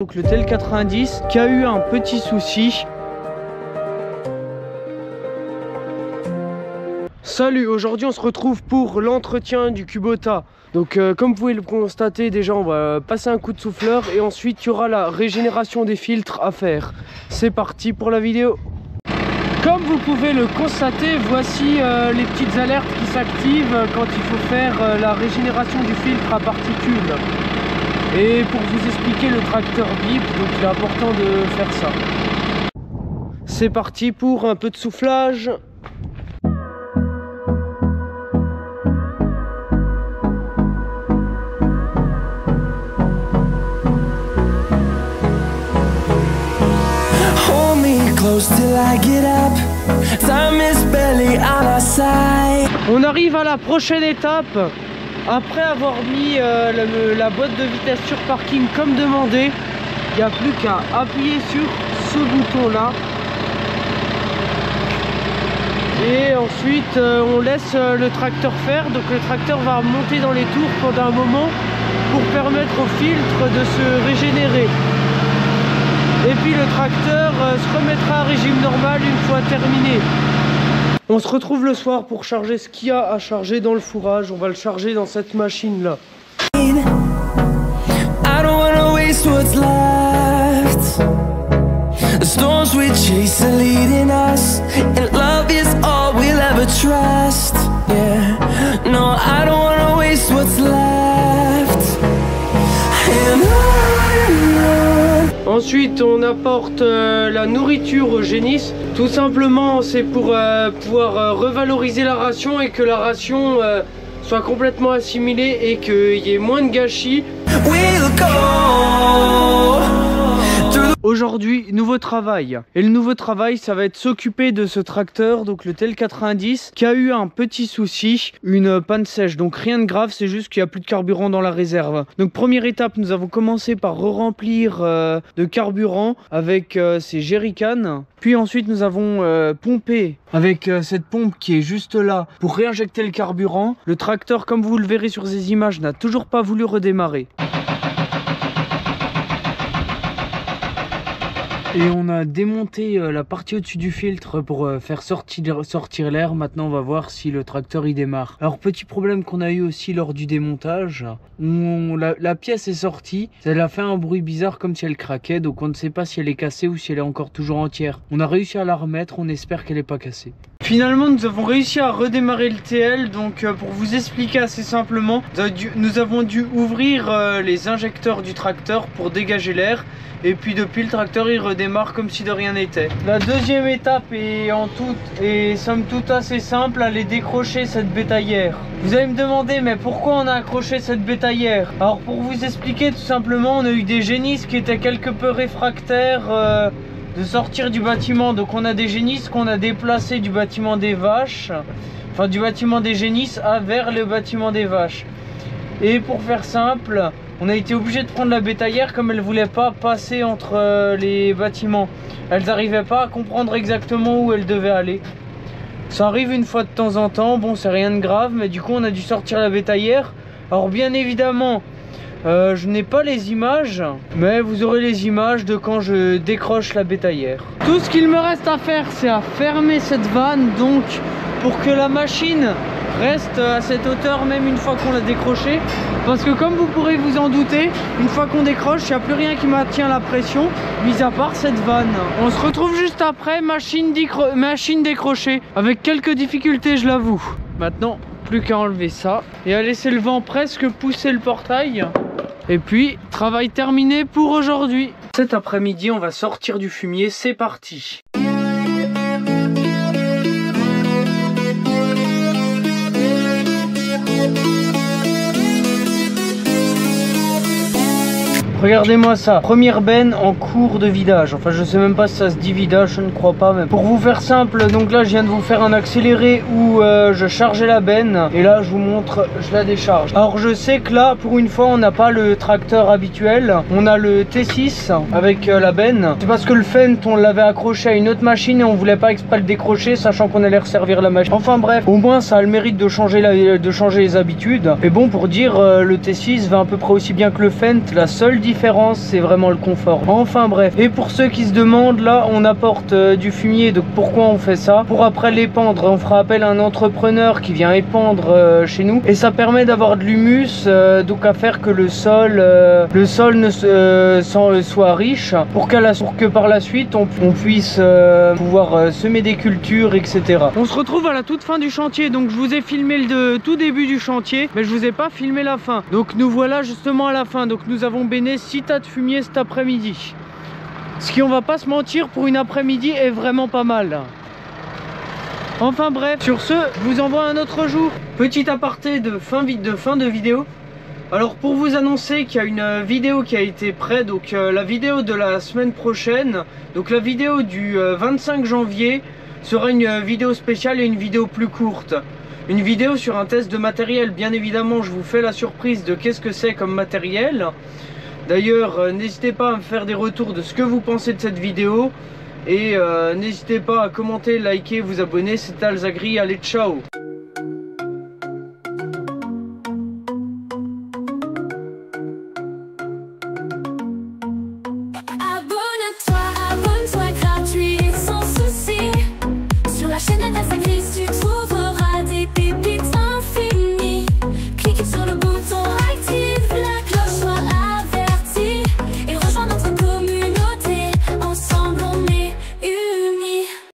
Donc le TL90 qui a eu un petit souci. Salut, aujourd'hui on se retrouve pour l'entretien du Kubota. Donc comme vous pouvez le constater, déjà on va passer un coup de souffleur et ensuite il y aura la régénération des filtres à faire. C'est parti pour la vidéo. Comme vous pouvez le constater, voici les petites alertes qui s'activent quand il faut faire la régénération du filtre à particules. Et pour vous expliquer, le tracteur bip, donc il est important de faire ça. C'est parti pour un peu de soufflage. Hold me close till I get up. Time is barely on our side. On arrive à la prochaine étape. Après avoir mis la boîte de vitesse sur parking comme demandé, il n'y a plus qu'à appuyer sur ce bouton là. Et ensuite on laisse le tracteur faire. Donc le tracteur va monter dans les tours pendant un moment pour permettre au filtre de se régénérer. Et puis le tracteur se remettra à régime normal une fois terminé. On se retrouve le soir pour charger ce qu'il y a à charger dans le fourrage. On va le charger dans cette machine là. I don't wanna waste what's left. The storms we chase are leading us, and love is all we'll ever trust. Yeah, no, I don't wanna waste what's left. And on. Ensuite on apporte la nourriture au génisse. Tout simplement c'est pour pouvoir revaloriser la ration et que la ration soit complètement assimilée et qu'il y ait moins de gâchis. We'll go. Aujourd'hui, nouveau travail. Et le nouveau travail, ça va être s'occuper de ce tracteur, donc le TL90, qui a eu un petit souci, une panne sèche. Donc rien de grave, c'est juste qu'il n'y a plus de carburant dans la réserve. Donc première étape, nous avons commencé par re-remplir de carburant avec ces jerrycans. Puis ensuite, nous avons pompé avec cette pompe qui est juste là pour réinjecter le carburant. Le tracteur, comme vous le verrez sur ces images, n'a toujours pas voulu redémarrer. Et on a démonté la partie au-dessus du filtre pour faire sortir l'air. Maintenant on va voir si le tracteur il démarre. Alors petit problème qu'on a eu aussi lors du démontage, la pièce est sortie, elle a fait un bruit bizarre comme si elle craquait. Donc on ne sait pas si elle est cassée ou si elle est encore toujours entière. On a réussi à la remettre, on espère qu'elle n'est pas cassée. Finalement nous avons réussi à redémarrer le TL. Donc pour vous expliquer assez simplement, nous avons dû ouvrir les injecteurs du tracteur pour dégager l'air. Et puis depuis le tracteur il redémarre comme si de rien n'était. La deuxième étape est somme toute assez simple, aller décrocher cette bétaillère. Vous allez me demander mais pourquoi on a accroché cette bétaillère? Alors pour vous expliquer, tout simplement on a eu des génisses qui étaient quelque peu réfractaires de sortir du bâtiment. Donc on a des génisses qu'on a déplacées du bâtiment des vaches, enfin du bâtiment des génisses vers le bâtiment des vaches. Et pour faire simple, on a été obligé de prendre la bétaillère comme elle ne voulait pas passer entre les bâtiments. Elles n'arrivaient pas à comprendre exactement où elles devaient aller. Ça arrive une fois de temps en temps, bon c'est rien de grave, mais du coup on a dû sortir la bétaillère. Alors bien évidemment, je n'ai pas les images, mais vous aurez les images de quand je décroche la bétaillère. Tout ce qu'il me reste à faire, c'est à fermer cette vanne, donc pour que la machine reste à cette hauteur même une fois qu'on l'a décroché, parce que comme vous pourrez vous en douter, une fois qu'on décroche, il n'y a plus rien qui maintient la pression, mis à part cette vanne. On se retrouve juste après, machine décrochée, avec quelques difficultés je l'avoue. Maintenant, plus qu'à enlever ça, et à laisser le vent presque pousser le portail. Et puis, travail terminé pour aujourd'hui. Cet après-midi, on va sortir du fumier, c'est parti. Regardez-moi ça, première benne en cours de vidage. Enfin je sais même pas si ça se dit vidage, je ne crois pas même. Pour vous faire simple, donc là je viens de vous faire un accéléré où je chargeais la benne. Et là je vous montre, je la décharge. Alors je sais que là pour une fois on n'a pas le tracteur habituel. On a le T6 avec la benne. C'est parce que le Fent on l'avait accroché à une autre machine et on voulait pas exprès le décrocher, sachant qu'on allait resservir la machine. Enfin bref, au moins ça a le mérite de changer les habitudes. Et bon, pour dire, le T6 va à peu près aussi bien que le Fent. La seule différence, c'est vraiment le confort. Enfin bref, et pour ceux qui se demandent, là on apporte du fumier. Donc pourquoi on fait ça? Pour après l'épandre. On fera appel à un entrepreneur qui vient épandre chez nous, et ça permet d'avoir de l'humus, donc à faire que le sol ne soit riche, pour que par la suite on puisse pouvoir semer des cultures, etc. On se retrouve à la toute fin du chantier. Donc je vous ai filmé le tout début du chantier, mais je vous ai pas filmé la fin. Donc nous voilà justement à la fin. Donc nous avons béné 6 tas de fumier cet après-midi, ce qui, on va pas se mentir, pour une après-midi est vraiment pas mal. Enfin bref, sur ce, je vous envoie un autre jour. Petit aparté de fin de vidéo. Alors pour vous annoncer qu'il y a une vidéo qui a été prête, donc la vidéo de la semaine prochaine, donc la vidéo du 25 janvier sera une vidéo spéciale et une vidéo plus courte. Une vidéo sur un test de matériel. Bien évidemment, je vous fais la surprise de qu'est-ce que c'est comme matériel. D'ailleurs, n'hésitez pas à me faire des retours de ce que vous pensez de cette vidéo. Et n'hésitez pas à commenter, liker, vous abonner. C'était Alzagri, allez ciao!